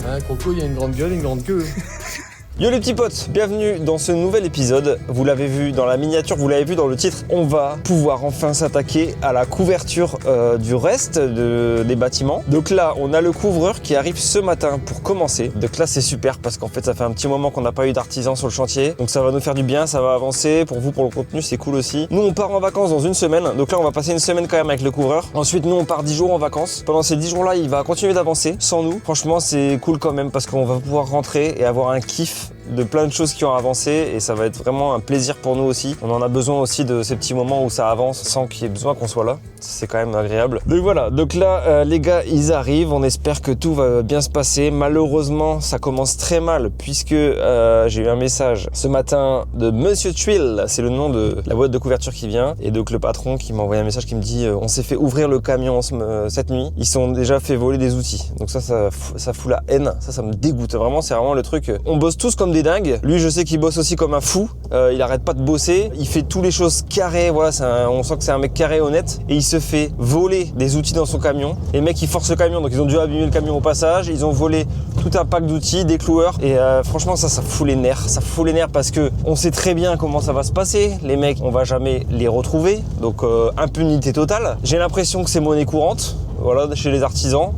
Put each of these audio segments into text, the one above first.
Ah, Croco, il y a une grande gueule, une grande queue. Yo les petits potes, bienvenue dans ce nouvel épisode. Vous l'avez vu dans la miniature, vous l'avez vu dans le titre. On va pouvoir enfin s'attaquer à la couverture du reste des bâtiments. Donc là, on a le couvreur qui arrive ce matin pour commencer. Donc là, c'est super parce qu'en fait, ça fait un petit moment qu'on n'a pas eu d'artisans sur le chantier. Donc ça va nous faire du bien, ça va avancer. Pour vous, pour le contenu, c'est cool aussi. Nous, on part en vacances dans une semaine. Donc là, on va passer une semaine quand même avec le couvreur. Ensuite, nous, on part 10 jours en vacances. Pendant ces 10 jours-là, il va continuer d'avancer sans nous. Franchement, c'est cool quand même parce qu'on va pouvoir rentrer et avoir un kiff de plein de choses qui ont avancé et ça va être vraiment un plaisir pour nous aussi. On en a besoin aussi de ces petits moments où ça avance sans qu'il y ait besoin qu'on soit là. C'est quand même agréable. Donc voilà, donc là les gars ils arrivent, on espère que tout va bien se passer. Malheureusement ça commence très mal puisque j'ai eu un message ce matin de Monsieur Tuile, c'est le nom de la boîte de couverture qui vient, et donc le patron qui m'a envoyé un message qui me dit on s'est fait ouvrir le camion cette nuit, ils sont déjà fait voler des outils. Donc ça fout la haine, ça me dégoûte vraiment, c'est vraiment le truc, on bosse tous comme des dingues. Lui, je sais qu'il bosse aussi comme un fou. Il arrête pas de bosser. Il fait toutes les choses carrées. Voilà, on sent que c'est un mec carré, honnête. Et il se fait voler des outils dans son camion. Les mecs, ils forcent le camion. Donc, ils ont dû abîmer le camion au passage. Ils ont volé tout un pack d'outils, des cloueurs. Et franchement, ça fout les nerfs. Ça fout les nerfs parce que on sait très bien comment ça va se passer. Les mecs, on va jamais les retrouver. Donc, impunité totale. J'ai l'impression que c'est monnaie courante. Voilà, chez les artisans.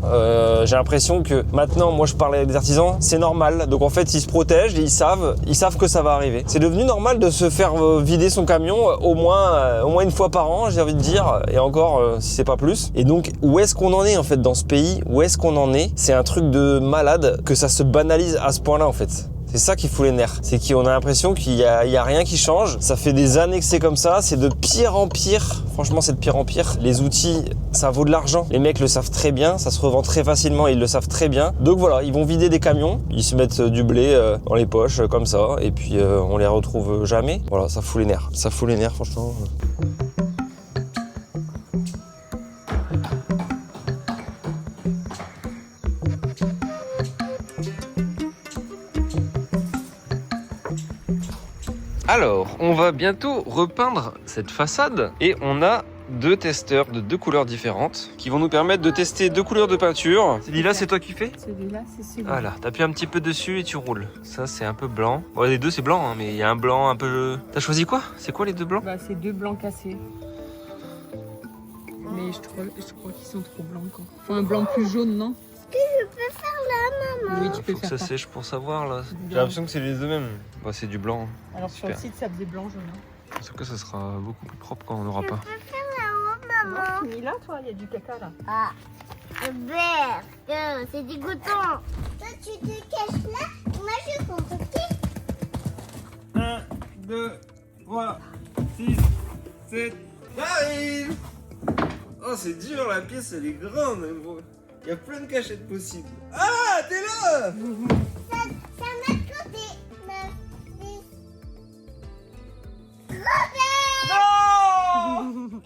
J'ai l'impression que maintenant, moi je parle avec des artisans, c'est normal. Donc en fait, ils se protègent et ils savent que ça va arriver. C'est devenu normal de se faire vider son camion au moins une fois par an, j'ai envie de dire, et encore si c'est pas plus. Et donc, où est-ce qu'on en est en fait dans ce pays? Où est-ce qu'on en est? C'est un truc de malade que ça se banalise à ce point-là en fait. C'est ça qui fout les nerfs. C'est qu'on a l'impression qu'il y a rien qui change. Ça fait des années que c'est comme ça. C'est de pire en pire. Franchement, c'est de pire en pire. Les outils, ça vaut de l'argent. Les mecs le savent très bien. Ça se revend très facilement. Ils le savent très bien. Donc voilà, ils vont vider des camions. Ils se mettent du blé dans les poches comme ça. Et puis on les retrouve jamais. Voilà, ça fout les nerfs. Ça fout les nerfs, franchement. Alors, on va bientôt repeindre cette façade et on a deux testeurs de deux couleurs différentes qui vont nous permettre de tester deux couleurs de peinture. Celui-là, c'est toi qui fais? Celui-là, c'est celui-là. Voilà, t'appuies un petit peu dessus et tu roules. Ça, c'est un peu blanc. Bon, les deux, c'est blanc, hein, mais il y a un blanc un peu... T'as choisi quoi? C'est quoi les deux blancs? Bah, c'est deux blancs cassés. Mais je crois qu'ils sont trop blancs, quoi. Faut un blanc plus jaune, non? Que je peux faire là, maman? Oui, tu peux Faut que faire ça sèche pour savoir, là. Du J'ai blanc. l'impression que c'est les deux mêmes. Bah, c'est du blanc. Alors sur Super. le site, ça faisait blanc, jaune. En tout cas, ça sera beaucoup plus propre quand on n'aura pas. Là-haut, maman. Tu mis là, toi? Il y a du caca, là. Ah, vert, c'est dégoûtant. Toi, tu te caches là, moi je compte, ok? 1, 2, 3, 6, 7. J'arrive! Oh, c'est dur, la pièce elle est grande. Il y a plein de cachettes possibles. Ah, t'es là! Ça m'a côté. Non!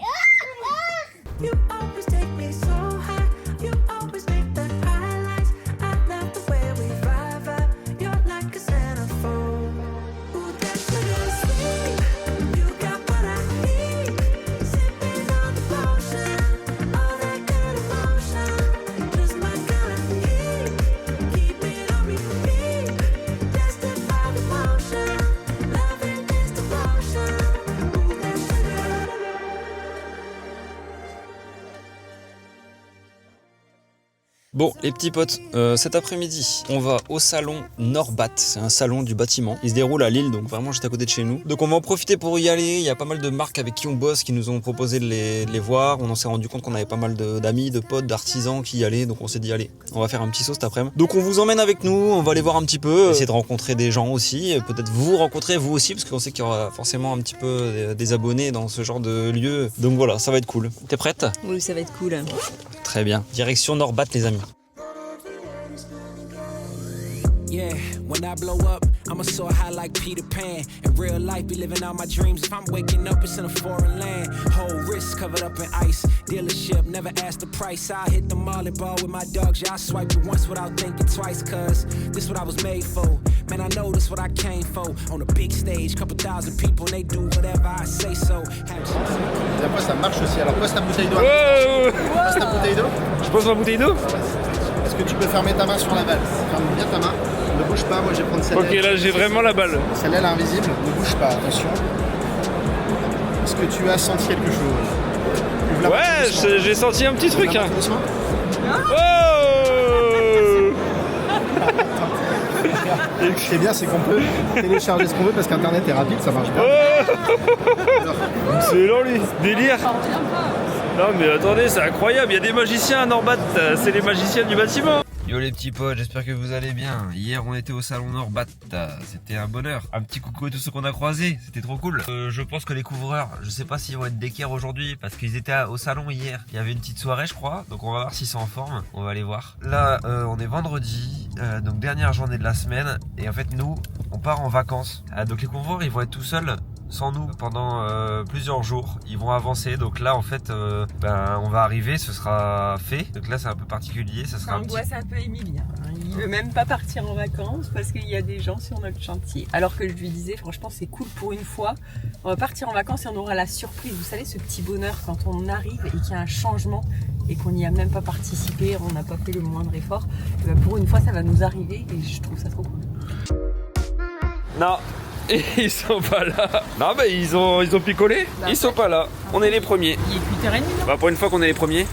You always take me so high. You always make the highlights. I love the way we vibe. You're like a centerfold. Ooh, that sugar sweet. You got what I need. Sipping on the potion. All that good emotion. Just my kind of heat. Keep it on repeat. Tested by the motion. Loving is devotion. Ooh, that sugar. Bon, les petits potes, cet après-midi, on va au salon Norbat. C'est un salon du bâtiment. Il se déroule à Lille, donc vraiment juste à côté de chez nous. Donc on va en profiter pour y aller. Il y a pas mal de marques avec qui on bosse, qui nous ont proposé de les voir. On en s'est rendu compte qu'on avait pas mal d'amis, de potes, d'artisans qui y allaient. Donc on s'est dit, allez, on va faire un petit saut cet après-midi. Donc on vous emmène avec nous, on va aller voir un petit peu, essayer de rencontrer des gens aussi. Peut-être vous rencontrer vous aussi, parce qu'on sait qu'il y aura forcément un petit peu des abonnés dans ce genre de lieu. Donc voilà, ça va être cool. T'es prête? Oui, ça va être cool. Très bien. Direction Norbat, les amis. Yeah, when I blow up, I'ma soar high like Peter Pan. In real life, be living out my dreams. If I'm waking up, it's in a foreign land. Whole wrist covered up in ice. Dealership, never ask the price. I hit the mall and ball with my dogs. Yeah, I swiped it once without thinking twice. Cause this what I was made for. Man, I know this what I came for. On a big stage, couple thousand people, and they do whatever I say so. Après, ça marche aussi. Alors, passe ta bouteille d'eau. Wow, Passe ta bouteille d'eau. je pose ma bouteille d'eau. Est-ce que tu peux fermer ta main sur la balle? Ferme bien ta main, ne bouge pas, moi je vais prendre celle-là. Ok, là j'ai vraiment la balle. Celle-là elle est invisible, ne bouge pas, attention. Est-ce que tu as senti quelque chose? Ouvre la porte Ouais, doucement. j'ai senti un petit Ouvre truc. la Hein. porte doucement. Oh Ce qui est bien, c'est qu'on peut télécharger ce qu'on veut parce qu'Internet est rapide, ça marche bien. C'est lent lui, délire. Non mais attendez, c'est incroyable, il y a des magiciens à Norbat, c'est les magiciens du bâtiment. Yo les petits potes, j'espère que vous allez bien. Hier on était au salon Norbat, c'était un bonheur. Un petit coucou à tous ceux qu'on a croisés, c'était trop cool. Je pense que les couvreurs, je sais pas s'ils vont être d'équerre aujourd'hui parce qu'ils étaient au salon hier. Il y avait une petite soirée je crois, donc on va voir s'ils sont en forme, on va aller voir. Là on est vendredi, donc dernière journée de la semaine et en fait nous on part en vacances. Donc les couvreurs ils vont être tout seuls sans nous pendant plusieurs jours. Ils vont avancer, donc là en fait on va arriver, ce sera fait. Donc là c'est un peu particulier, ça sera Ça un petit... angoisse un peu Emilien. Il veut même pas partir en vacances parce qu'il y a des gens sur notre chantier. Alors que je lui disais, franchement, c'est cool pour une fois. On va partir en vacances et on aura la surprise. Vous savez, ce petit bonheur quand on arrive et qu'il y a un changement et qu'on n'y a même pas participé, on n'a pas fait le moindre effort. Et ben pour une fois, ça va nous arriver et je trouve ça trop cool. Non, ils sont pas là. Non mais ils ont picolé, ils sont pas là. On est les premiers. Il est 8h30, non? Bah pour une fois qu'on est les premiers.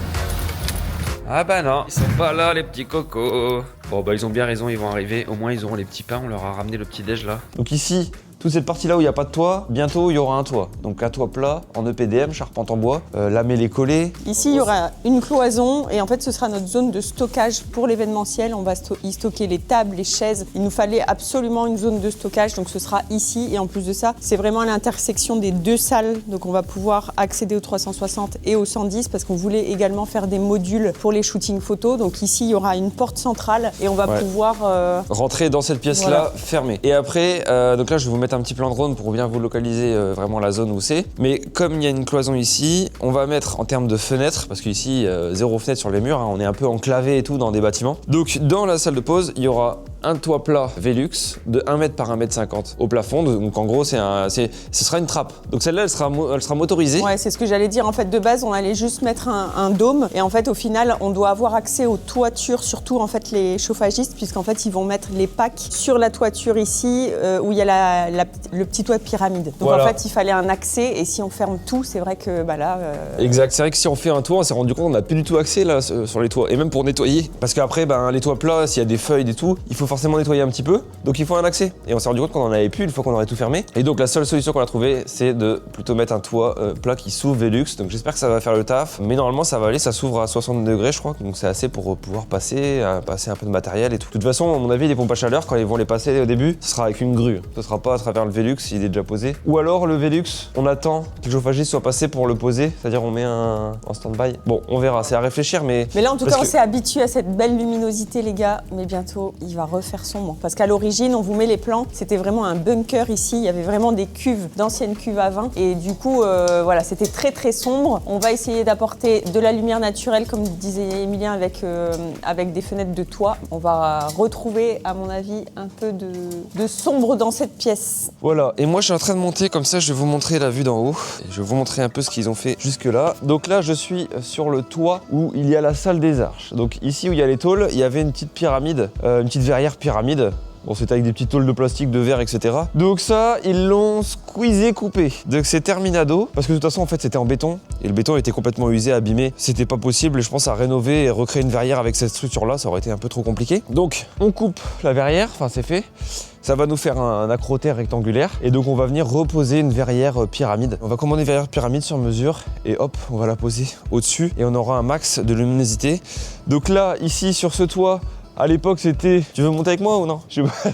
Ah bah non, ils sont pas là les petits cocos. Bon bah ils ont bien raison, ils vont arriver. Au moins ils auront les petits pains, on leur a ramené le petit déj là. Donc ici, toute cette partie-là où il n'y a pas de toit, bientôt il y aura un toit. Donc un toit plat en EPDM, charpente en bois, lamellé collé. Ici, il y aura une cloison et en fait, ce sera notre zone de stockage pour l'événementiel. On va y stocker les tables, les chaises. Il nous fallait absolument une zone de stockage, donc ce sera ici. Et en plus de ça, c'est vraiment à l'intersection des deux salles. Donc on va pouvoir accéder au 360 et au 110 parce qu'on voulait également faire des modules pour les shootings photos. Donc ici, il y aura une porte centrale et on va pouvoir... Rentrer dans cette pièce-là, Voilà. fermée. Et après, donc là, je vais vous mettre un petit plan de drone pour bien vous localiser vraiment la zone où c'est. Mais comme il y a une cloison ici, on va mettre en termes de fenêtres, parce qu'ici, zéro fenêtre sur les murs, hein, on est un peu enclavé et tout dans des bâtiments. Donc dans la salle de pause, il y aura un toit plat Velux de 1 mètre par 1 mètre 50 au plafond. Donc en gros, ce sera une trappe. Donc celle-là, elle sera motorisée. Ouais, c'est ce que j'allais dire. En fait, de base, on allait juste mettre un dôme. Et en fait, au final, on doit avoir accès aux toitures, surtout en fait les chauffagistes, puisqu'en fait, ils vont mettre les packs sur la toiture ici, où il y a le petit toit de pyramide. Donc Voilà. en fait, il fallait un accès. Et si on ferme tout, c'est vrai que là... Exact, c'est vrai que si on fait un toit, on s'est rendu compte qu'on n'a plus du tout accès là sur les toits. Et même pour nettoyer. Parce qu'après, les toits plats, s'il y a des feuilles et tout, il faut forcément nettoyer un petit peu. Donc il faut un accès. Et on s'est rendu compte qu'on en avait plus une fois qu'on aurait tout fermé. Et donc la seule solution qu'on a trouvée, c'est de plutôt mettre un toit plat qui s'ouvre Velux. Donc j'espère que ça va faire le taf. Mais normalement, ça va aller. Ça s'ouvre à 60 degrés, je crois. Donc c'est assez pour pouvoir passer un peu de matériel et tout. De toute façon, à mon avis, les pompes à chaleur, quand ils vont les passer au début, ce sera avec une grue. Ce sera pas à travers le Velux, il est déjà posé. Ou alors le Velux, on attend que le chauffagiste soit passé pour le poser. C'est-à-dire on met en stand-by. Bon, on verra. C'est à réfléchir, mais Mais là, en tout parce cas, on que- s'est habitué à cette belle luminosité, les gars. Mais bientôt, il va refaire sombre. Parce qu'à l'origine, on vous met les plans. C'était vraiment un bunker ici. Il y avait vraiment des cuves, d'anciennes cuves à vin. Et du coup, voilà, c'était très très sombre. On va essayer d'apporter de la lumière naturelle, comme disait Emilien, avec des fenêtres de toit. On va retrouver, à mon avis, un peu de sombre dans cette pièce. Voilà, et moi je suis en train de monter, comme ça je vais vous montrer la vue d'en haut. Et je vais vous montrer un peu ce qu'ils ont fait jusque là. Donc là je suis sur le toit où il y a la salle des arches. Donc ici où il y a les tôles, il y avait une petite pyramide, une petite verrière pyramide. Bon, c'était avec des petites tôles de plastique, de verre, etc. Donc ça, ils l'ont squeezé, coupé. Donc c'est terminado, parce que de toute façon, en fait, c'était en béton. Et le béton était complètement usé, abîmé. C'était pas possible, je pense, à rénover et recréer une verrière avec cette structure-là, ça aurait été un peu trop compliqué. Donc, on coupe la verrière, enfin, c'est fait. Ça va nous faire un acrotère rectangulaire. Et donc, on va venir reposer une verrière pyramide. On va commander une verrière pyramide sur mesure. Et hop, on va la poser au-dessus. Et on aura un max de luminosité. Donc là, ici, sur ce toit, à l'époque, c'était... Tu veux monter avec moi ou non? Je sais pas.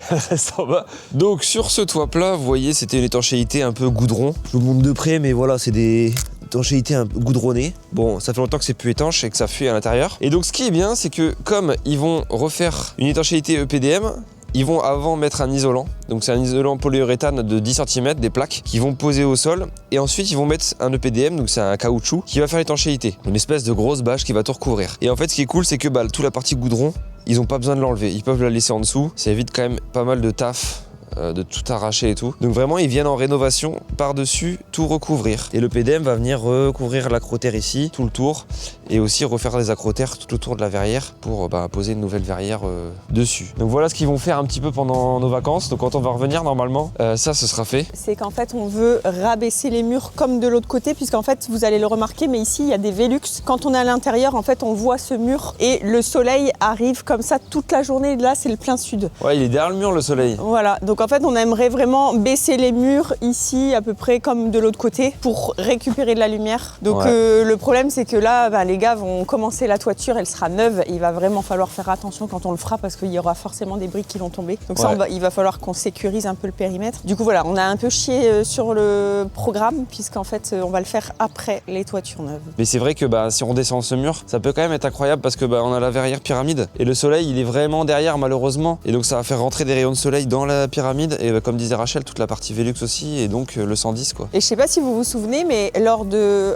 Elle reste en bas. Donc sur ce toit plat, vous voyez, c'était une étanchéité un peu goudron. Je vous montre de près, mais voilà, c'est des étanchéités un peu goudronnées. Bon, ça fait longtemps que c'est plus étanche et que ça fuit à l'intérieur. Et donc ce qui est bien, c'est que comme ils vont refaire une étanchéité EPDM, ils vont avant mettre un isolant. Donc c'est un isolant polyuréthane de 10 cm, des plaques, qui vont poser au sol. Et ensuite, ils vont mettre un EPDM, donc c'est un caoutchouc, qui va faire l'étanchéité. Une espèce de grosse bâche qui va tout recouvrir. Et en fait, ce qui est cool, c'est que toute la partie goudron, ils n'ont pas besoin de l'enlever. Ils peuvent la laisser en dessous. Ça évite quand même pas mal de taf de tout arracher et tout. Donc vraiment ils viennent en rénovation par-dessus tout recouvrir. Et le PDM va venir recouvrir l'acrotère ici, tout le tour, et aussi refaire des acrotères tout autour de la verrière pour poser une nouvelle verrière dessus. Donc voilà ce qu'ils vont faire un petit peu pendant nos vacances. Donc quand on va revenir normalement, ça ce sera fait. C'est qu'en fait on veut rabaisser les murs comme de l'autre côté, puisqu'en fait vous allez le remarquer, mais ici il y a des Velux. Quand on est à l'intérieur, en fait on voit ce mur et le soleil arrive comme ça toute la journée. Là c'est le plein sud. Ouais, il est derrière le mur le soleil. Voilà, donc en fait on aimerait vraiment baisser les murs ici à peu près comme de l'autre côté pour récupérer de la lumière. Donc le problème c'est que là les gars vont commencer la toiture, elle sera neuve et il va vraiment falloir faire attention quand on le fera parce qu'il y aura forcément des briques qui vont tomber. Donc ça il va falloir qu'on sécurise un peu le périmètre. Du coup voilà, on a un peu chié sur le programme puisqu'en fait on va le faire après les toitures neuves. Mais c'est vrai que si on descend ce mur, ça peut quand même être incroyable parce que on a la verrière pyramide et le soleil il est vraiment derrière malheureusement et donc ça va faire rentrer des rayons de soleil dans la pyramide et comme disait Rachel, toute la partie Velux aussi et donc le 110 quoi. Et je sais pas si vous vous souvenez, mais lors de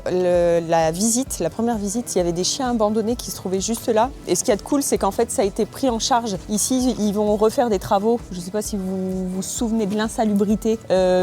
la visite, la première visite, il y avait des chiens abandonnés qui se trouvaient juste là. Et ce qu'il y a de cool, c'est qu'en fait ça a été pris en charge. Ici, ils vont refaire des travaux. Je sais pas si vous vous souvenez de l'insalubrité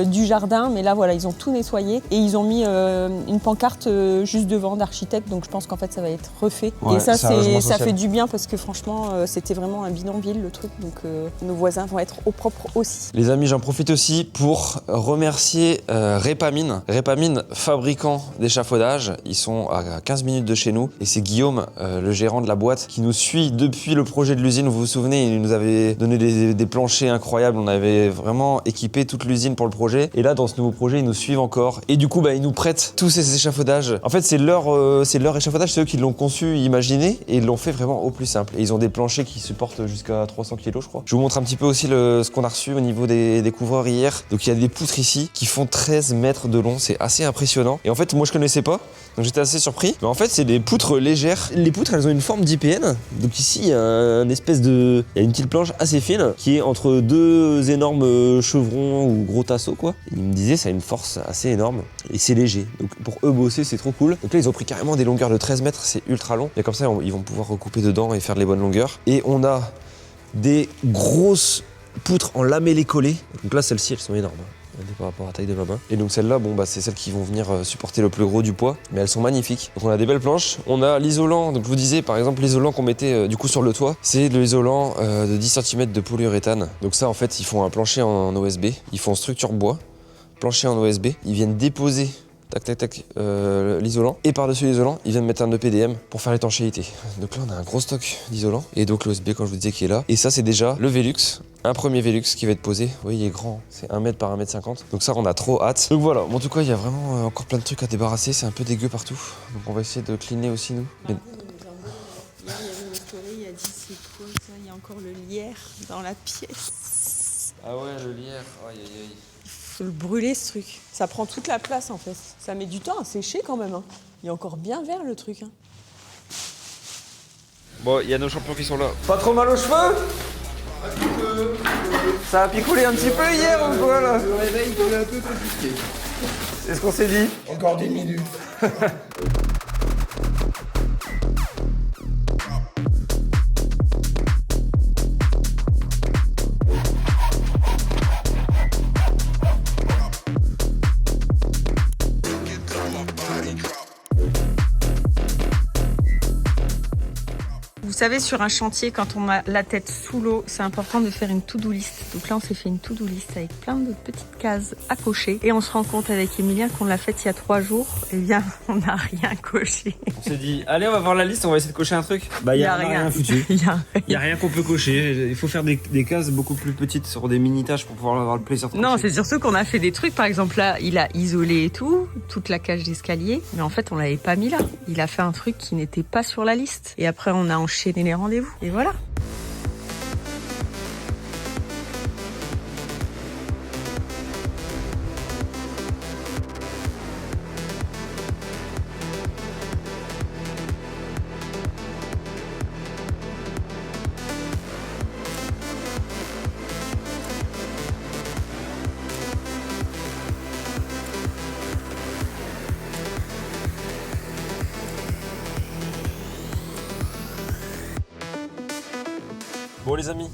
du jardin, mais là voilà, ils ont tout nettoyé et ils ont mis une pancarte juste devant d'architecte. Donc je pense qu'en fait ça va être refait. Ouais, et ça fait du bien parce que franchement c'était vraiment un bidonville le truc. Donc nos voisins vont être au propre aussi. Les amis, j'en profite aussi pour remercier Répamine. Répamine, fabricant d'échafaudage. Ils sont à 15 minutes de chez nous et c'est Guillaume, le gérant de la boîte, qui nous suit depuis le projet de l'usine. Vous vous souvenez, il nous avait donné des planchers incroyables. On avait vraiment équipé toute l'usine pour le projet. Et là, dans ce nouveau projet, ils nous suivent encore. Et du coup, ils nous prêtent tous ces échafaudages. En fait, c'est leur échafaudage, c'est eux qui l'ont conçu, imaginé et ils l'ont fait vraiment au plus simple. Et ils ont des planchers qui supportent jusqu'à 300 kg, je crois. Je vous montre un petit peu aussi ce qu'on a reçu au niveau des couvreurs hier. Donc il y a des poutres ici qui font 13 mètres de long, c'est assez impressionnant. Et en fait, moi je connaissais pas, donc j'étais assez surpris. Mais en fait, c'est des poutres légères. Les poutres, elles ont une forme d'IPN. Donc ici, il y a une petite planche assez fine qui est entre deux énormes chevrons ou gros tasseaux quoi. Et il me disait ça a une force assez énorme et c'est léger. Donc pour eux bosser, c'est trop cool. Donc là, ils ont pris carrément des longueurs de 13 mètres, c'est ultra long. Et comme ça, ils vont pouvoir recouper dedans et faire les bonnes longueurs. Et on a des grosses poutres en lamellé collé. Donc là, celles-ci, elles sont énormes par rapport à la taille de ma main. Et donc celles-là, c'est celles qui vont venir supporter le plus gros du poids, mais elles sont magnifiques. Donc on a des belles planches. On a l'isolant. Donc je vous disais, par exemple, l'isolant qu'on mettait du coup sur le toit, c'est l'isolant de 10 cm de polyuréthane. Donc ça, en fait, ils font un plancher en OSB. Ils font structure bois, plancher en OSB. Ils viennent déposer l'isolant et par-dessus l'isolant ils viennent mettre un EPDM pour faire l'étanchéité. Donc là on a un gros stock d'isolant et donc l'OSB quand je vous disais qui est là et ça c'est déjà le Velux, un premier Velux qui va être posé. Oui il est grand, c'est 1 mètre par 1,50 m, donc ça on a trop hâte. Donc voilà, en tout cas il y a vraiment encore plein de trucs à débarrasser, c'est un peu dégueu partout, donc on va essayer de cleaner aussi nous. Mais... Hier il y avait une story, il a dit c'est quoi ça, il y a encore le lierre dans la pièce. Ah ouais le lierre, aïe aïe aïe. Faut le brûler ce truc. Ça prend toute la place en fait. Ça met du temps à sécher quand même. Hein. Il est encore bien vert le truc. Hein. Bon, il y a nos champions qui sont là. Pas trop mal aux cheveux? Ça a picolé un petit peu hier ou quoi là? Le réveil, il est un peu compliqué. C'est ce qu'on s'est dit. Encore 10 minutes. Vous savez, sur un chantier, quand on a la tête sous l'eau, c'est important de faire une to-do list. Donc là, on s'est fait une to-do list avec plein de petites cases à cocher. Et on se rend compte avec Emilien qu'on l'a faite il y a 3 jours. Eh bien, on n'a rien coché. On s'est dit, allez, on va voir la liste, on va essayer de cocher un truc. Il y a rien foutu. Il y a rien qu'on peut cocher. Il faut faire des cases beaucoup plus petites sur des mini-tâches pour pouvoir avoir le plaisir de Non, c'est surtout qu'on a fait des trucs. Par exemple, là, il a isolé et tout, toute la cage d'escalier. Mais en fait, on l'avait pas mis là. Il a fait un truc qui n'était pas sur la liste. Et après, on a enchaîné les rendez-vous. Et voilà. Bon les amis,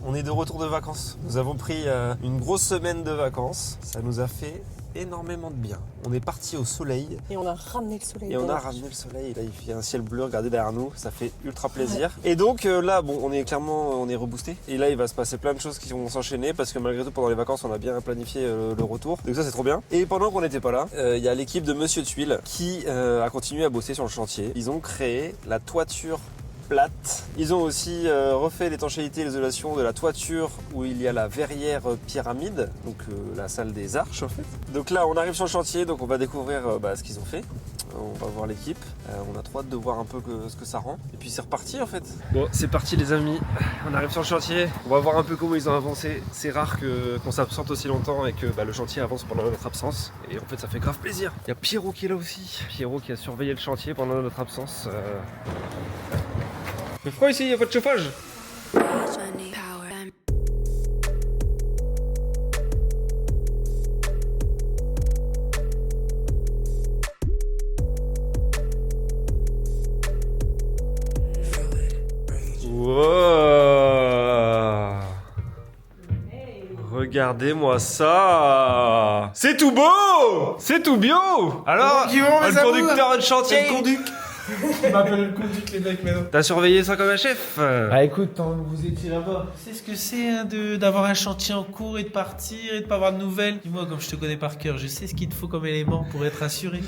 on est de retour de vacances. Nous avons pris une grosse semaine de vacances. Ça nous a fait énormément de bien. On est parti au soleil. Et on a ramené le soleil. Et on a ramené le soleil. Là, il fait un ciel bleu. Regardez derrière nous. Ça fait ultra plaisir. Et donc là, bon, on est reboosté. Et là, il va se passer plein de choses qui vont s'enchaîner parce que malgré tout, pendant les vacances, on a bien planifié le retour. Donc ça, c'est trop bien. Et pendant qu'on n'était pas là, il y a l'équipe de Monsieur Tuile qui a continué à bosser sur le chantier. Ils ont créé la toiture plate. Ils ont aussi refait l'étanchéité et l'isolation de la toiture où il y a la verrière pyramide, donc la salle des arches en fait. Donc là on arrive sur le chantier, donc on va découvrir ce qu'ils ont fait. On va voir l'équipe, on a trop hâte de voir un peu ce que ça rend. Et puis c'est reparti en fait. Bon c'est parti les amis, on arrive sur le chantier, on va voir un peu comment ils ont avancé. C'est rare qu'on s'absente aussi longtemps et que le chantier avance pendant notre absence. Et en fait ça fait grave plaisir. Il y a Pierrot qui est là aussi, Pierrot qui a surveillé le chantier pendant notre absence. Mais pourquoi ici il n'y a pas de chauffage? Wow. Regardez-moi ça. C'est tout beau. C'est tout bio. Alors, le conducteur de chantier. On m'appelle le conduit, les mecs, maintenant. T'as surveillé ça comme un chef? Ah écoute, tant que vous étiez là-bas, tu sais ce que c'est d'avoir un chantier en cours et de partir et de pas avoir de nouvelles? Dis-moi, comme je te connais par cœur, je sais ce qu'il te faut comme élément pour être assuré.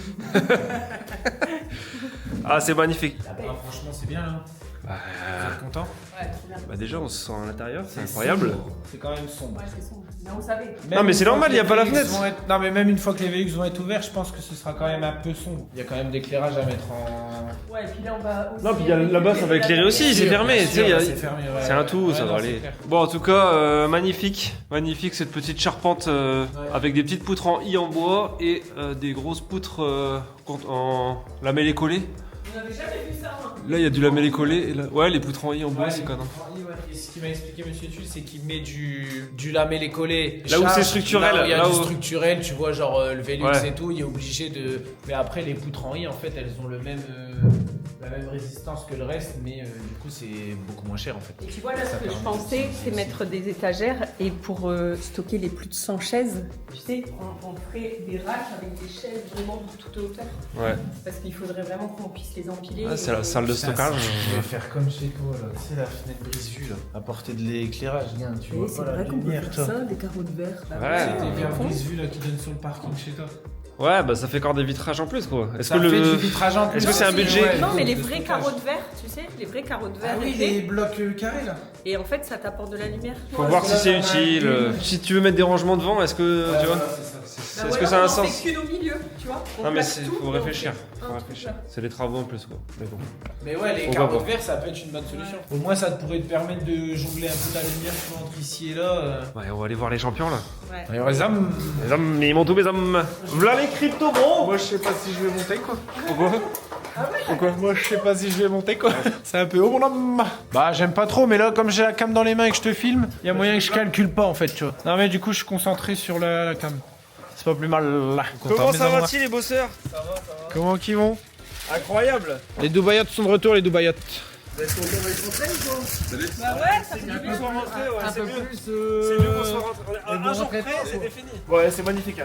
Ah c'est magnifique. Ah, franchement c'est bien là. Vous êtes content? Ouais, trop bien. Déjà on se sent à l'intérieur, c'est incroyable. C'est quand même sombre. Ouais, c'est sombre. Mais on savait. Non, mais c'est normal, il y a pas la fenêtre. Non mais même une fois que les véhicules vont être ouverts, je pense que ce sera quand même un peu sombre. Il y a quand même d'éclairage à mettre en... Ouais, et puis là on va aussi... Non, puis là-bas ça va éclairer aussi, c'est fermé. Bien sûr, tu sais, c'est fermé, ouais. c'est un tout, Ouais, ça non, va c'est aller. clair. Bon, en tout cas, magnifique cette petite charpente avec des petites poutres en i en bois et des grosses poutres en lamellé collé. On n'avait jamais vu ça, hein. Là, il y a du lamellé collé. Et là... Ouais, les poutres en i en bois, c'est canon. Et ce qu'il m'a expliqué Monsieur Tuile, c'est qu'il met du lamellé collé. Là où c'est structurel. Là où il y a là du où... structurel, tu vois, genre le Velux Ouais. et tout, il est obligé de... Mais après, les poutres en i, en fait, elles ont la même résistance que le reste, mais du coup, c'est beaucoup moins cher, en fait. Et tu vois, là, ce que je pensais, c'est mettre des étagères et pour stocker les plus de 100 chaises, tu sais, on ferait des racks avec des chaises vraiment de toute hauteur. Ouais. Parce qu'il faudrait vraiment qu'on puisse les empiler. Ah, c'est la salle de stockage. Je vais faire comme chez toi, là. Tu sais, la fenêtre brise-vue, là. Apporter de l'éclairage, regarde, tu vois C'est pas la vrai qu'on peut lumière, faire toi. ça, des carreaux de verre. Bah, Ouais. Tu sais, tes verres brise-vue, là, qui donnent sur le parking chez toi. Ouais, ça fait encore des vitrages en plus, quoi. Est-ce Ça que fait du vitrage en plus. Est-ce que c'est un budget? Ouais, Non, mais les de vrais stockage. carreaux de verre, tu sais, les vrais carreaux de verre. Ah oui, épais. les blocs carrés, là. Et en fait, ça t'apporte de la lumière. Faut voir si c'est utile. Si tu veux mettre des rangements devant, est-ce que tu vois? Bah, Est-ce que ou ça a un alors, on en sens? fait qu'une au milieu, tu vois. On Non mais place tout, faut et on réfléchir. fait Faut un réfléchir. truc, C'est des travaux en plus, quoi. Mais bon. Mais ouais, les On va carreaux voir. de verre, ça peut être une bonne solution. Au moins, ça pourrait te permettre de jongler un peu ta lumière tu vois, entre ici et là. Ouais, on va aller voir les champions là. Ouais. Allez, les hommes. Les hommes, ils montent tous mes hommes. V'là les crypto bro. Moi, je sais pas si je vais monter, quoi. Pourquoi? Moi, je sais pas si je vais monter, quoi. C'est un peu haut, mon homme. Bah, j'aime pas trop, mais là, comme j'ai la cam dans les mains et que je te filme, il y a moyen que je calcule pas, en fait, tu vois. Non, mais du coup, je suis concentré sur la cam. C'est pas plus mal, là. Comment ça va-t-il les bosseurs? Comment qu'ils vont? Incroyable. Les Dubaïotes sont de retour, les Dubaïotes. Bah ouais, ça fait du bien. Un peu plus. C'est mieux qu'on soit rentré. Un jour près, c'était fini. Ouais, c'est magnifique.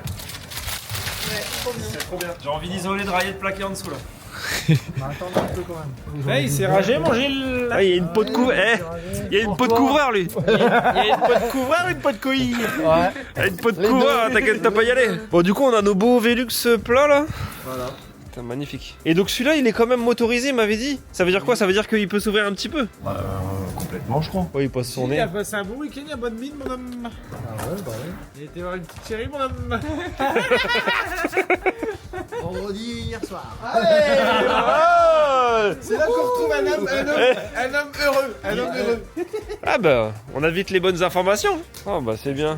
C'est trop bien. J'ai envie d'isoler, de railler, de plaquer en dessous là. Hey, il s'est ragé, mon Gilles. Ah, il y a une peau de couvreur. Il y a une peau de couvreur lui. Il y a une peau de couvreur, une peau de coïlle. Ouais. Il y a une peau de couvreur, t'inquiète, t'as pas y aller. Bon, du coup, on a nos beaux Velux plats là. Voilà. Putain, magnifique. Et donc celui-là, il est quand même motorisé, il m'avait dit. Ça veut dire quoi? Ça veut dire qu'il peut s'ouvrir un petit peu? Complètement, je crois. Ouais, il passe son Il nez. a passé un bon week-end, il a bonne mine, mon homme. Ah ouais, bah ouais. Il a été voir une petite chérie, mon homme. Vendredi hier soir. C'est là qu'on retrouve un homme heureux. Un homme heureux. Ah bah, on a vite les bonnes informations. Ah bah, c'est bien.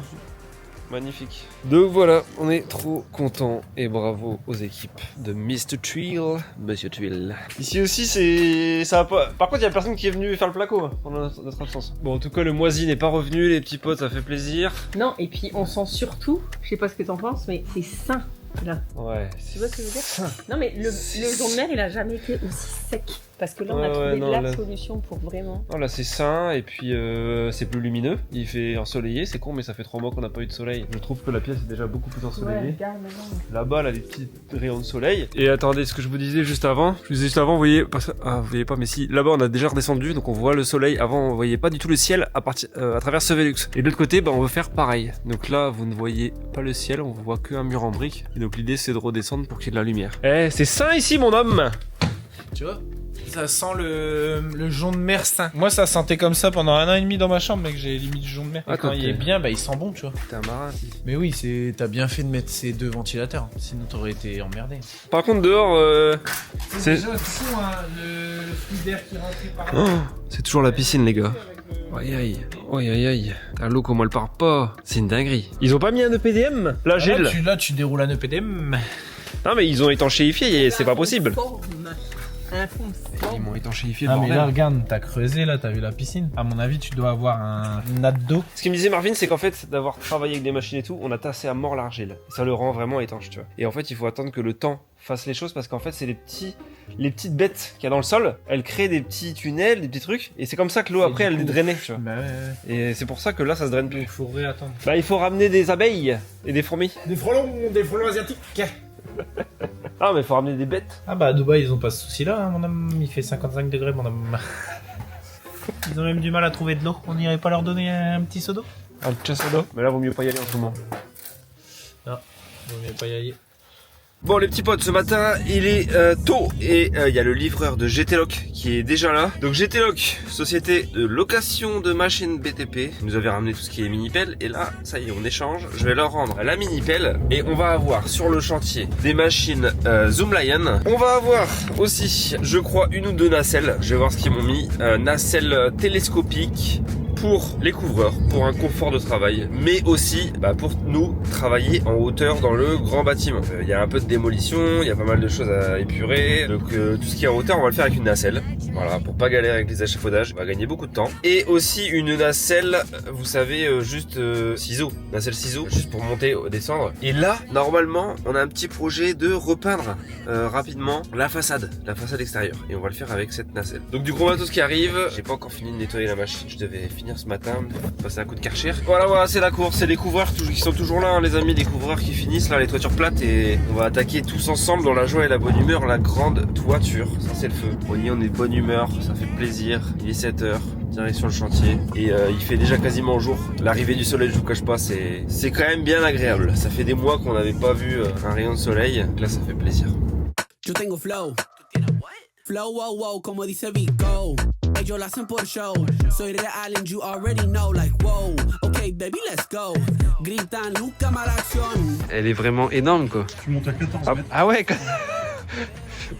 Magnifique. Donc voilà, on est trop contents et bravo aux équipes de Mr. Tuile, Monsieur Tuile. Ici aussi, ça va pas... Par contre, il y a personne qui est venu faire le placo pendant notre absence. Bon, en tout cas, le moisi n'est pas revenu, les petits potes, ça fait plaisir. Non, et puis on sent surtout, je sais pas ce que t'en penses, mais c'est sain. Là. Ouais. Tu vois ce que je veux dire? Non mais le jour de mer il a jamais été aussi sec. Parce que là, on Ouais, a trouvé ouais, non, la là- solution pour vraiment. Non, là c'est sain et puis c'est plus lumineux. Il fait ensoleillé, c'est con, mais ça fait 3 mois qu'on n'a pas eu de soleil. Je trouve que la pièce est déjà beaucoup plus ensoleillée. regarde maintenant. Là-bas, là, des petits rayons de soleil. Et attendez, ce que je vous disais juste avant. Je vous disais juste avant, vous voyez, vous voyez pas, mais si. Là-bas, on a déjà redescendu, donc on voit le soleil. Avant, on voyait pas du tout le ciel à travers ce Velux. Et de l'autre côté, bah, on veut faire pareil. Donc là, vous ne voyez pas le ciel, on voit qu'un mur en briques. Et donc l'idée, c'est de redescendre pour qu'il y ait de la lumière. Eh, c'est sain ici, mon homme. Tu vois? Ça sent le jonc de mer sain. Moi, ça sentait comme ça pendant 1 an et demi dans ma chambre, mec. J'ai limite du jonc de mer. Ah, Et quand quand il est t'es- bien, bah il sent bon, tu vois. T'es un marin, si. Mais oui, t'as bien fait de mettre ces 2 ventilateurs. Sinon, t'aurais été emmerdé. Par contre, dehors, c'est. déjà fou, hein, le flux d'air qui rentrait par là. Oh, c'est toujours la piscine, les gars. Aïe aïe, aïe aïe aïe. T'as l'eau comment elle part pas. C'est une dinguerie. Ils ont pas mis un EPDM là, Gilles? Là, tu déroules un EPDM. Non, mais ils ont étanchéifié et c'est pas possible. Un fond Ils m'ont étanchéifié le Ah, mais bordel. là, regarde, t'as creusé, là, t'as vu la piscine. À mon avis, tu dois avoir un natte d'eau. Ce qu'il me disait Marvin, c'est qu'en fait, d'avoir travaillé avec des machines et tout, on a tassé à mort l'argile. Ça le rend vraiment étanche, tu vois. Et en fait, il faut attendre que le temps fasse les choses parce qu'en fait, c'est les petites bêtes qu'il y a dans le sol. Elles créent des petits tunnels, des petits trucs. Et c'est comme ça que l'eau, après, elle est drainée, tu vois. Bah ouais. Et c'est pour ça que là, ça se draine Il plus. faut réattendre. Bah, il faut ramener des abeilles et des fourmis. Des frelons asiatiques. Ah, mais il faut ramener des bêtes. Ah bah à Dubaï ils ont pas ce souci là, mon homme, il fait 55 degrés mon homme. Ils ont même du mal à trouver de l'eau, on n'irait pas leur donner un petit seau d'eau? Un petit soda. Mais là, vaut mieux pas y aller en ce moment. Non, vaut mieux pas y aller. Bon les petits potes, ce matin il est tôt et il y a le livreur de GTLoc qui est déjà là. Donc GTLoc, société de location de machines BTP, ils nous avait ramené tout ce qui est mini-pelle et là ça y est on échange. Je vais leur rendre la mini-pelle et on va avoir sur le chantier des machines Zoomlion. On va avoir aussi je crois 1 ou 2 nacelles, je vais voir ce qu'ils m'ont mis. Nacelles télescopiques pour les couvreurs, pour un confort de travail, mais aussi pour nous travailler en hauteur dans le grand bâtiment. Il y a un peu de démolition, il y a pas mal de choses à épurer, donc tout ce qui est en hauteur on va le faire avec une nacelle, voilà, pour pas galérer avec les échafaudages, on va gagner beaucoup de temps. Et aussi une nacelle, vous savez, juste ciseaux, nacelle ciseaux, juste pour monter, descendre. Et là, normalement, on a un petit projet de repeindre rapidement la façade extérieure, et on va le faire avec cette nacelle. Donc du gros matos qui arrive, j'ai pas encore fini de nettoyer la machine, je devais finir ce matin, passer un coup de Karcher. Voilà, c'est la course, c'est les couvreurs qui sont toujours là, hein, les amis, les couvreurs qui finissent là, les toitures plates, et on va attaquer tous ensemble dans la joie et la bonne humeur la grande toiture. Ça c'est le feu. On y est, on est de bonne humeur, ça fait plaisir. Il est 7h, direction le chantier, et il fait déjà quasiment jour. L'arrivée du soleil, je vous cache pas, c'est quand même bien agréable. Ça fait des mois qu'on n'avait pas vu un rayon de soleil, donc là ça fait plaisir. Yo tengo flow. Flow, wow, wow, como dice Vico. Ellos lo hacen por show. Soy real and you already know. Like, wow, okay, baby, let's go. Gritan, Luca, mala acción. Elle est vraiment énorme quoi. Tu montes à 14 mètres. Ah ouais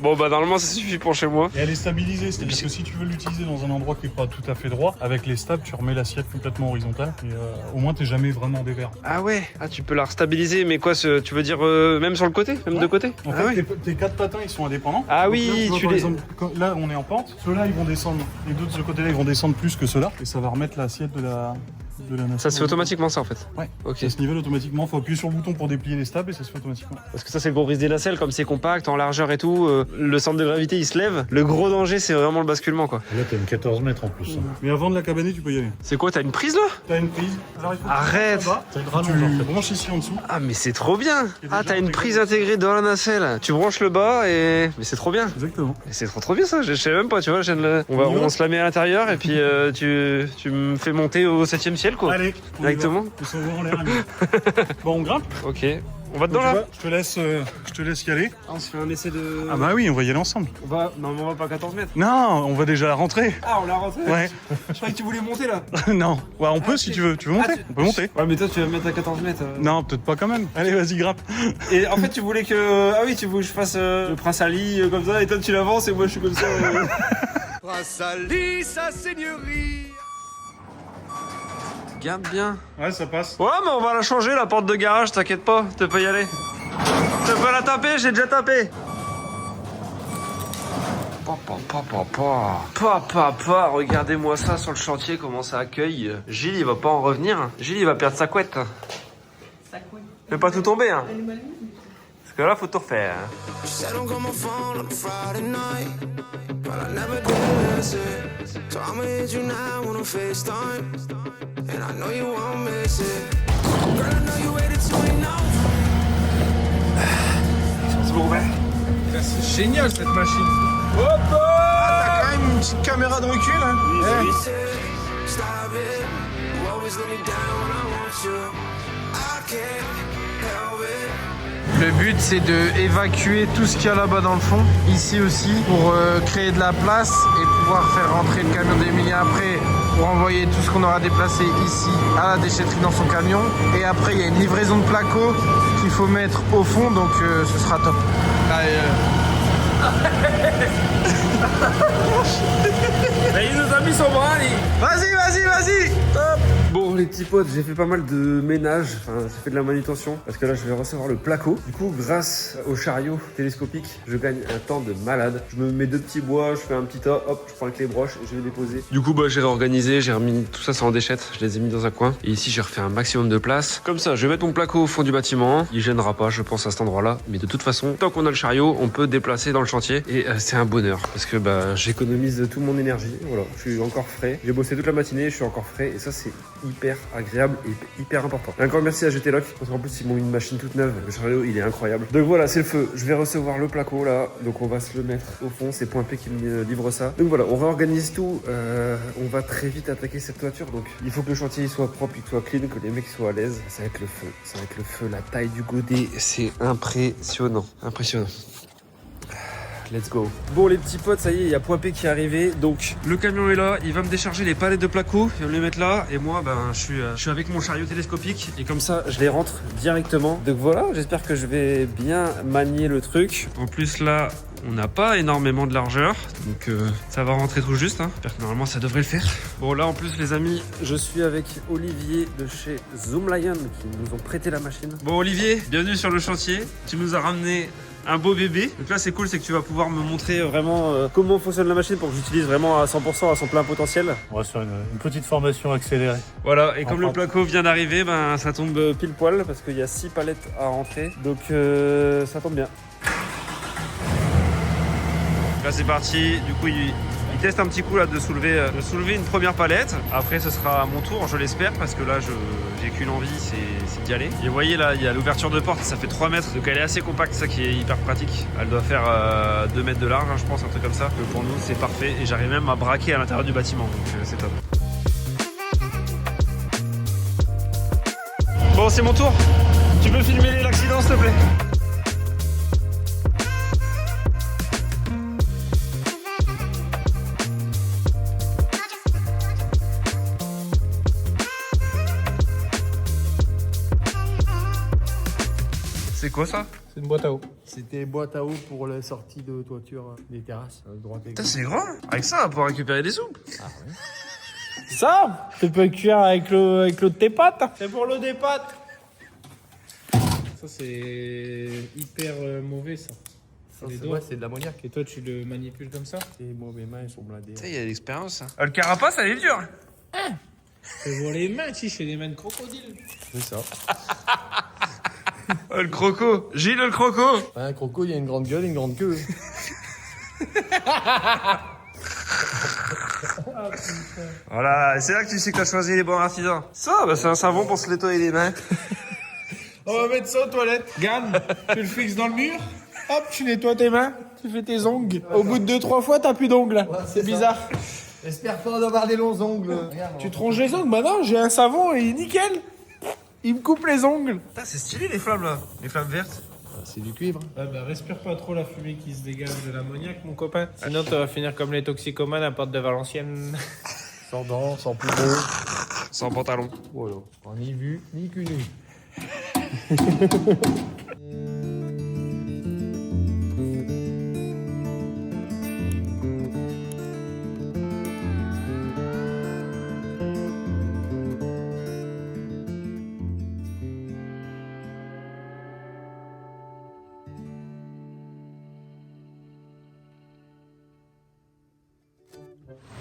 Bon normalement ça suffit pour chez moi. Et elle est stabilisée, c'est-à-dire que si tu veux l'utiliser dans un endroit qui n'est pas tout à fait droit, avec les stabs, tu remets l'assiette complètement horizontale et au moins t'es jamais vraiment dévers. Ah ouais, tu peux la restabiliser, mais quoi, tu veux dire même sur le côté, même de côté? En fait, tes 4 patins ils sont indépendants. Ah Donc oui, là, par exemple, là on est en pente, ceux-là ils vont descendre, les deux de ce côté-là ils vont descendre plus que ceux-là, et ça va remettre l'assiette de la nacelle. Ça se fait automatiquement ça en fait? Ouais, ok. Ça se nivelle automatiquement, faut appuyer sur le bouton pour déplier les stabs et ça se fait automatiquement. Parce que ça c'est le gros risque des nacelles, comme c'est compact, en largeur et tout, le centre de gravité il se lève. Le gros danger c'est vraiment le basculement quoi. Là t'as une 14 mètres en plus. Mais avant de la cabaner tu peux y aller. C'est quoi, t'as une prise là? T'as une prise. Alors, il faut que arrête! tu branches ici en dessous. Ah mais c'est trop bien! Ah t'as une prise intégrée dans la nacelle. Tu branches le bas et... Mais c'est trop bien! Exactement. Et c'est trop bien ça, je sais même pas, tu vois, on se la met à l'intérieur et puis tu me fais monter au 7ème ciel quoi. Allez, directement. On s'envoie en l'air. Bon on grimpe. Ok. On va dedans là? Je te laisse y aller. On se fait un essai de... Ah bah oui, on va y aller ensemble. Non mais on va pas à 14 mètres. Non, on va déjà rentrer. Ah on l'a rentré? Ouais. Je croyais que tu voulais monter là. Non, ouais, on peut si tu veux. Tu veux monter? On peut monter. Ouais mais toi tu vas me mettre à 14 mètres. Non, peut-être pas quand même. Allez, vas-y, grimpe. Et en fait tu voulais que... Ah oui, tu voulais que je fasse le Prince Ali comme ça et toi tu l'avances et moi je suis comme ça. Prince Ali, sa seigneurie. Garde bien. Ouais, ça passe. Ouais mais on va la changer la porte de garage, t'inquiète pas, tu peux y aller. Tu peux la taper, j'ai déjà tapé. Papa, regardez-moi ça sur le chantier, comment ça accueille. Gilles, il va pas en revenir. Gilles, il va perdre sa couette. Ça couille. Fais pas tout tomber, hein. Parce que là, faut tout refaire. Said I'm gonna fall on Friday night. miss it. So I'ma hit you now on a FaceTime. And I know you won't miss it. Girl, I know you waited till we know. C'est génial cette machine. Hop, t'as quand même une petite caméra de recul. Hein. Stop it. You always let me down when I want you. I can't help it. Le but c'est de évacuer tout ce qu'il y a là-bas dans le fond, ici aussi, pour créer de la place et pouvoir faire rentrer le camion d'Emilia après pour envoyer tout ce qu'on aura déplacé ici à la déchetterie dans son camion. Et après il y a une livraison de placo qu'il faut mettre au fond, donc ce sera top. Il nous a mis son bras, allez. Vas-y. Top. Bon les petits potes, j'ai fait pas mal de ménage, enfin j'ai fait de la manutention parce que là je vais recevoir le placo. Du coup grâce au chariot télescopique, je gagne un temps de malade. Je me mets 2 petits bois, je fais un petit tas, hop, je prends avec les broches et je vais déposer. Du coup j'ai réorganisé, j'ai remis tout ça en déchette, je les ai mis dans un coin. Et ici j'ai refait un maximum de place. Comme ça je vais mettre mon placo au fond du bâtiment, il gênera pas je pense à cet endroit là. Mais de toute façon, tant qu'on a le chariot, on peut déplacer dans le chantier. Et c'est un bonheur parce que j'économise toute mon énergie. Voilà, je suis encore frais. J'ai bossé toute la matinée, je suis encore frais et ça c'est hyper agréable et hyper important. Et encore merci à GTLoc parce qu'en plus ils m'ont mis une machine toute neuve. Le chariot il est incroyable. Donc voilà, c'est le feu. Je vais recevoir le placo là. Donc on va se le mettre au fond. C'est Point P qui me livre ça. Donc voilà, on réorganise tout. On va très vite attaquer cette toiture. Donc il faut que le chantier soit propre, qu'il soit clean, que les mecs soient à l'aise. Ça va être le feu. Ça va être le feu. La taille du godet, c'est impressionnant. Impressionnant. Let's go. Bon les petits potes, ça y est, il y a Point P qui est arrivé. Donc le camion est là, il va me décharger les palettes de placo, il va me les mettre là. Et moi je suis avec mon chariot télescopique. Et comme ça je les rentre directement. Donc voilà, j'espère que je vais bien manier le truc. En plus là on n'a pas énormément de largeur. Donc ça va rentrer tout juste hein. J'espère que normalement ça devrait le faire. Bon là en plus les amis, je suis avec Olivier de chez Zoomlion qui nous ont prêté la machine. Bon Olivier, bienvenue sur le chantier. Tu nous as ramené un beau bébé. Donc là c'est cool, c'est que tu vas pouvoir me montrer vraiment comment fonctionne la machine pour que j'utilise vraiment à 100% à son plein potentiel. On va sur une petite formation accélérée. Voilà, et comme le placo vient d'arriver, ça tombe pile poil parce qu'il y a 6 palettes à rentrer. Donc ça tombe bien. Là c'est parti, du coup il teste un petit coup là de soulever une première palette. Après ce sera à mon tour, je l'espère, parce que là j'ai qu'une envie, c'est d'y aller. Et vous voyez là, il y a l'ouverture de porte, ça fait 3 mètres, donc elle est assez compacte, ça qui est hyper pratique. Elle doit faire 2 mètres de large, hein, je pense, un truc comme ça. Donc pour nous c'est parfait, et j'arrive même à braquer à l'intérieur du bâtiment, donc c'est top. Bon c'est mon tour, tu peux filmer l'accident s'il te plaît? C'est quoi ça? C'est une boîte à eau. C'était boîte à eau pour la sortie de toiture des terrasses. Droite et Putain gauche. c'est grand. Avec ça on va pouvoir récupérer des soupes. Ah ouais. Ça, tu peux cuire avec l'eau de tes pâtes. C'est pour l'eau des pâtes. Ça c'est hyper mauvais ça. Ça, c'est de l'ammoniac. Et toi tu le manipules comme ça? Et moi mes mains elles sont blindées. Tu sais, il y a l'expérience. Le carapace, elle est dure. C'est pour les mains, si je fais des mains de crocodile. C'est ça. Oh, le croco. Gilles le croco. Un croco, il y a une grande gueule et une grande queue. Voilà, c'est là que tu sais que t'as choisi les bons artisans. Ça, c'est un savon pour se nettoyer les mains. On va mettre ça aux toilettes. Gagne, tu le fixes dans le mur. Hop, tu nettoies tes mains. Tu fais tes ongles. Au bout de 2-3 fois, t'as plus d'ongles. Ouais, c'est bizarre. J'espère pas d'avoir des longs ongles. Regarde, Tu te ronges les ongles? Bah non, j'ai un savon et nickel. Il me coupe les ongles. Putain, c'est stylé les flammes là. Les flammes vertes. c'est du cuivre. Ouais, bah respire pas trop la fumée qui se dégage de l'ammoniac, mon copain. Sinon, tu vas finir comme les toxicomanes à Porte de Valenciennes. Sans dents, sans poumons. Sans pantalon. Voilà. Ni vu, ni cul nu.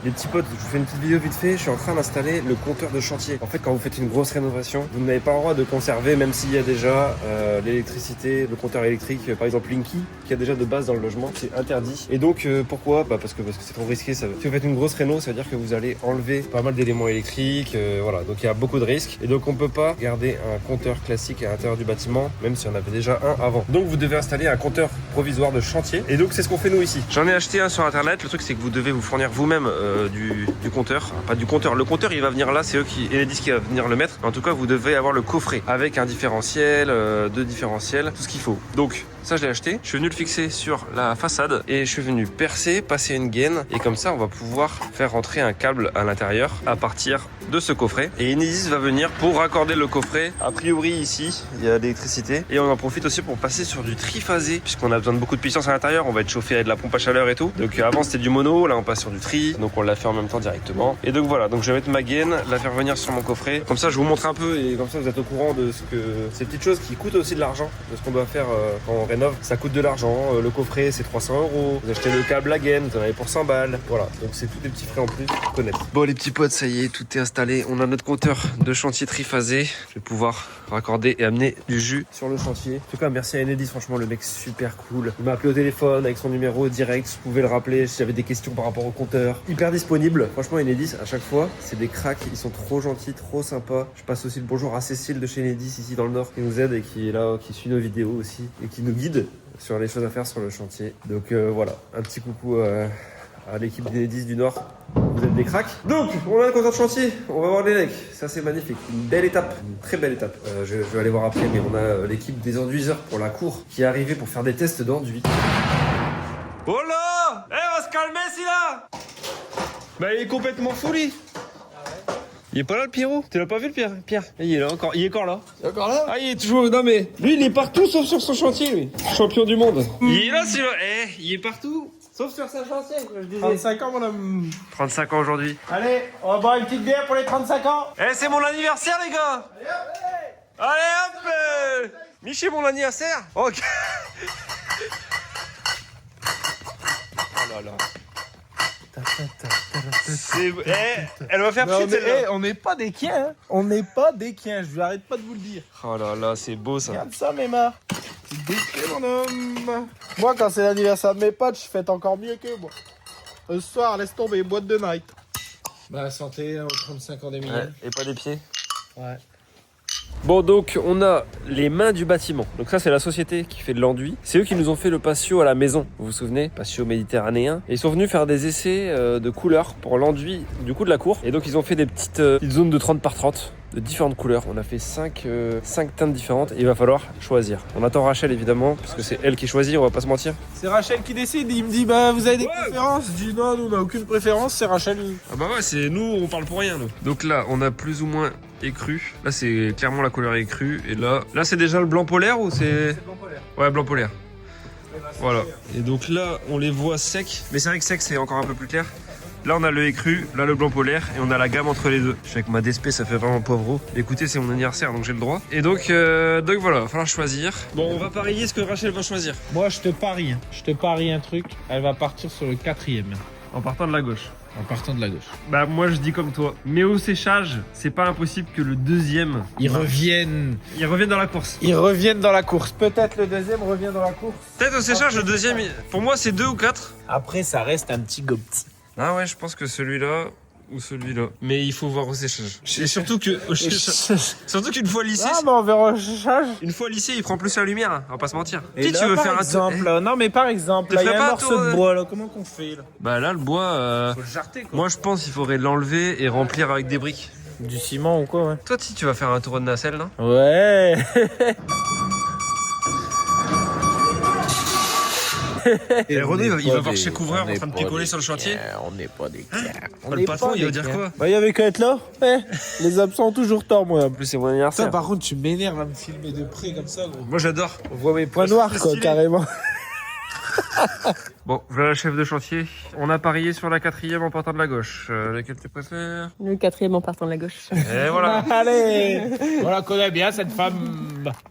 Les petits potes, je vous fais une petite vidéo vite fait. Je suis en train d'installer le compteur de chantier. En fait, quand vous faites une grosse rénovation, vous n'avez pas le droit de conserver, même s'il y a déjà l'électricité, le compteur électrique, par exemple Linky, qui a déjà de base dans le logement, c'est interdit. Et donc pourquoi parce que c'est trop risqué. Si vous faites une grosse réno, ça veut dire que vous allez enlever pas mal d'éléments électriques, voilà. Donc il y a beaucoup de risques. Et donc on peut pas garder un compteur classique à l'intérieur du bâtiment, même si on avait déjà un avant. Donc vous devez installer un compteur provisoire de chantier. Et donc c'est ce qu'on fait nous ici. J'en ai acheté un sur internet. Le truc c'est que vous devez vous fournir vous-même du compteur. Enfin, pas du compteur. Le compteur il va venir là, c'est eux qui Enedis qui va venir le mettre. En tout cas vous devez avoir le coffret avec un différentiel, deux différentiels, tout ce qu'il faut. Donc ça je l'ai acheté. Je suis venu le fixer sur la façade et je suis venu percer, passer une gaine et comme ça on va pouvoir faire rentrer un câble à l'intérieur à partir de ce coffret. Et Enedis va venir pour raccorder le coffret. A priori ici il y a l'électricité et on en profite aussi pour passer sur du triphasé puisqu'on a besoin de beaucoup de puissance à l'intérieur. On va être chauffé avec de la pompe à chaleur et tout. Donc avant c'était du mono, là on passe sur du tri. Donc on l'a fait en même temps directement. Et donc voilà, donc je vais mettre ma gaine, la faire venir sur mon coffret. Comme ça je vous montre un peu et comme ça vous êtes au courant de ce que ces petites choses qui coûtent aussi de l'argent, de ce qu'on doit faire quand on rénove. Ça coûte de l'argent. Le coffret c'est 300 €. Vous achetez le câble, la gaine, vous en avez pour 100 balles. Voilà, donc c'est tous des petits frais en plus pour connaître. Bon les petits potes, ça y est, tout est installé. On a notre compteur de chantier triphasé. Je vais pouvoir raccorder et amener du jus sur le chantier. En tout cas merci à Enedis, franchement le mec super cool. Il m'a appelé au téléphone avec son numéro direct. Je pouvais le rappeler si j'avais des questions par rapport au compteur. Hyper disponible. Franchement Enedis à chaque fois c'est des cracks. Ils sont trop gentils, trop sympas. Je passe aussi le bonjour à Cécile de chez Enedis ici dans le Nord qui nous aide et qui est là, qui suit nos vidéos aussi et qui nous guide sur les choses à faire sur le chantier. Donc voilà, un petit coucou à l'équipe d'Enedis du Nord. Vous êtes des cracks. Donc, on a un compteur de chantier. On va voir les legs. Ça, c'est magnifique. Une belle étape. Une très belle étape. Je vais aller voir après, mais on a l'équipe des enduiseurs pour la cour qui est arrivée pour faire des tests d'enduit. Oh là! Eh, on va se calmer, si là! Bah, il est complètement fou, lui. Il est pas là le Pierrot? Tu l'as pas vu le Pierre? Il est là encore. Il est encore là. C'est encore là? Ah il est toujours. Non mais. Lui il est partout sauf sur son chantier lui. Champion du monde. Il est là celui-là. Eh, il est partout. Sauf sur sa chantier, je disais. 35 ans, mon homme. 35 ans aujourd'hui. Allez, on va boire une petite bière pour les 35 ans. Eh, c'est mon anniversaire les gars. Allez hop. Miché mon anniversaire. Ok. Oh là là. Elle va faire petite celle-là. On n'est pas des chiens, hein. On n'est pas des chiens, je arrête pas de vous le dire. Oh là là, c'est beau ça. Regarde ça, Méma. C'est décrit, mon homme. Moi, quand c'est l'anniversaire de mes potes, je fête encore mieux que moi. Ce soir, laisse tomber, boîte de night. Bah, santé aux 35 ans d'Emilien. Ouais, et pas des pieds. Ouais. Bon donc on a les mains du bâtiment. Donc ça c'est la société qui fait de l'enduit. C'est eux qui nous ont fait le patio à la maison. Vous vous souvenez? Patio méditerranéen. Et ils sont venus faire des essais de couleurs pour l'enduit du coup de la cour. Et donc ils ont fait des petites zones de 30 par 30 de différentes couleurs. On a fait 5 teintes différentes et il va falloir choisir. On attend Rachel évidemment parce que c'est elle qui choisit, on va pas se mentir. C'est Rachel qui décide, il me dit bah vous avez des préférences? Je dis non, nous on n'a aucune préférence, c'est Rachel. Ah bah ouais, c'est nous, on parle pour rien nous. Donc là on a plus ou moins écru. Là c'est clairement la couleur écrue. Et là c'est déjà le blanc polaire ou c'est... C'est blanc polaire. Ouais, blanc polaire. Voilà. Et donc là on les voit secs. Mais c'est vrai que sec c'est encore un peu plus clair. Là on a le écru, là le blanc polaire et on a la gamme entre les deux. Je suis avec ma DSP, ça fait vraiment poivreau. Écoutez, c'est mon anniversaire donc j'ai le droit. Et donc voilà, il va falloir choisir. Bon, on va parier ce que Rachel va choisir. Moi je te parie un truc, elle va partir sur le 4e. En partant de la gauche. En partant de la gauche. Bah moi je dis comme toi. Mais au séchage, c'est pas impossible que le deuxième... Ils reviennent dans la course. Ils reviennent dans la course. Peut-être le deuxième revient dans la course. Peut-être au séchage, le deuxième, pour moi c'est 2 ou 4. Après ça reste un petit go petit. Ah ouais, je pense que celui-là ou celui-là. Mais il faut voir au séchage. Et surtout que surtout qu'une fois lissé. Ah bah on verra au séchage. Une fois lissé, il prend plus la lumière, hein, on va pas se mentir. Et là, tu veux par faire exemple, non mais par exemple, là, il y a un morceau de bois là, comment qu'on fait là? Bah là le bois faut le jarter quoi. Moi je pense qu'il faudrait l'enlever et remplir avec des briques. Du ciment ou quoi, ouais. Toi tu vas faire un tour de nacelle, non? Ouais. Et René, il va voir chez Couvreur en train de picoler sur le chantier. On n'est pas des chiens. Le patron, il va dire quoi? Bah, il y avait qu'à être là. Les absents ont toujours tort, moi. En plus, c'est mon anniversaire. Ça, par contre, tu m'énerves à me filmer de près comme ça, gros. Moi, j'adore. On voit mes points noirs, quoi, carrément. Bon, voilà le chef de chantier. On a parié sur la 4e en partant de la gauche. Laquelle tu préfères? Le 4e en partant de la gauche. Et voilà. Allez. On la connaît bien, cette femme.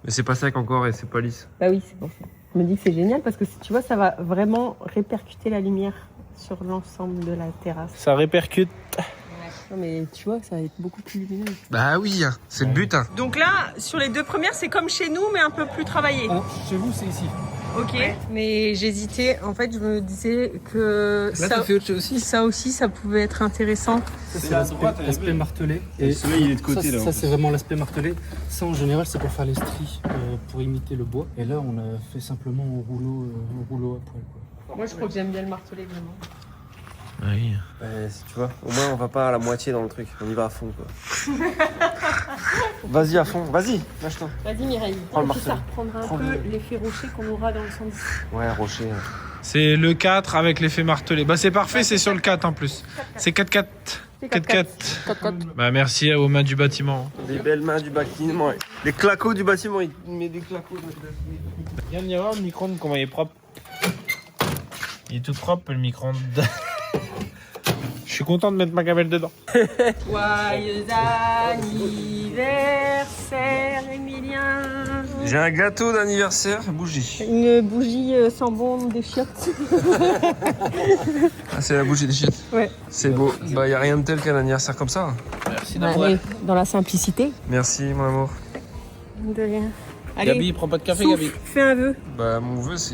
Mais c'est pas sec encore et c'est pas lisse. Bah oui, c'est pour ça. Je me dis que c'est génial parce que tu vois, ça va vraiment répercuter la lumière sur l'ensemble de la terrasse. Ça répercute. Non mais tu vois, ça va être beaucoup plus lumineux. Bah oui, c'est le but. Hein. Donc là, sur les 2 premières, c'est comme chez nous, mais un peu plus travaillé. Chez vous, c'est ici. Ok, mais j'hésitais. En fait, je me disais que Là, t'as fait autre chose aussi. ça aussi, ça pouvait être intéressant. Ça, c'est l'aspect martelé. Et le soleil, il est de côté, là, en Ça, plus. c'est vraiment l'aspect martelé. Ça, en général, c'est pour faire les stries, pour imiter le bois. Et là, on a fait simplement au rouleau à poil. Quoi. Moi, je crois que j'aime bien le marteler, vraiment. Oui. Tu vois, au moins on va pas à la moitié dans le truc, on y va à fond quoi. Vas-y à fond, vas-y, lâche-toi. Vas-y Mireille, Prends le et puis ça martelet. reprendra un Prends peu le- l'effet rocher qu'on aura dans le sens. Ouais, rocher. C'est le 4 avec l'effet martelé. Bah c'est parfait, c'est sur le 4 en plus. C'est 4-4. 4-4. Bah merci aux mains du bâtiment. Des belles mains du bâtiment. Les claquots du bâtiment, il met des claquots. Viens de voir le micro-ondes comment il est propre. Il est tout propre le micro-ondes. Je suis content de mettre ma gamelle dedans. Joyeux anniversaire, Emilien. J'ai un gâteau d'anniversaire, bougie. Une bougie sans bombe des chiottes. Ah, c'est la bougie des chiottes. Ouais. C'est beau. Bah, y a rien de tel qu'un anniversaire comme ça. Merci Allez, dans la simplicité. Merci, mon amour. De rien. Allez, Gabi, prends pas de café, souffle, Gabi. fais un vœu. Bah, mon vœu, c'est.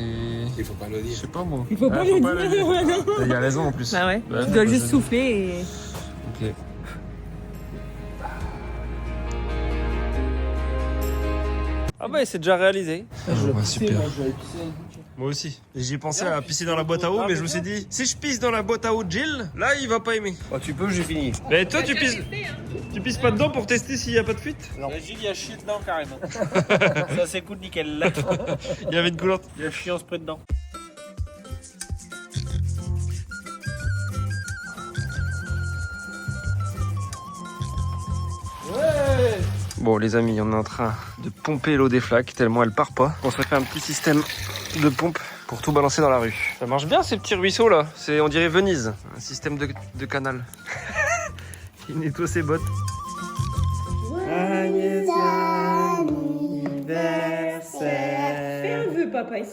Il faut pas le dire. Je sais pas, moi. Il faut pas le dire. Il y a raison en plus. Bah ouais, Ouais, tu dois bah, juste je- souffler et... Ok. Ah bah c'est déjà réalisé. Super. Moi aussi. J'ai pensé à pisser dans la boîte à eau, mais je me suis dit, si je pisse dans la boîte à eau de Jill, là il va pas aimer. Oh, tu peux, j'ai fini. Mais toi tu pisses pas dedans pour tester s'il y a pas de fuite? Gilles, il y a chié dedans carrément. Ça s'écoute nickel. Il y avait une coulante. Il y a chié en spray dedans. Bon les amis, on est en train de pomper l'eau des flaques tellement elle part pas. On se fait un petit système de pompe pour tout balancer dans la rue. Ça marche bien ces petits ruisseaux là. C'est on dirait Venise, un système de canal. Il nettoie ses bottes. Fais un vœu, papa, et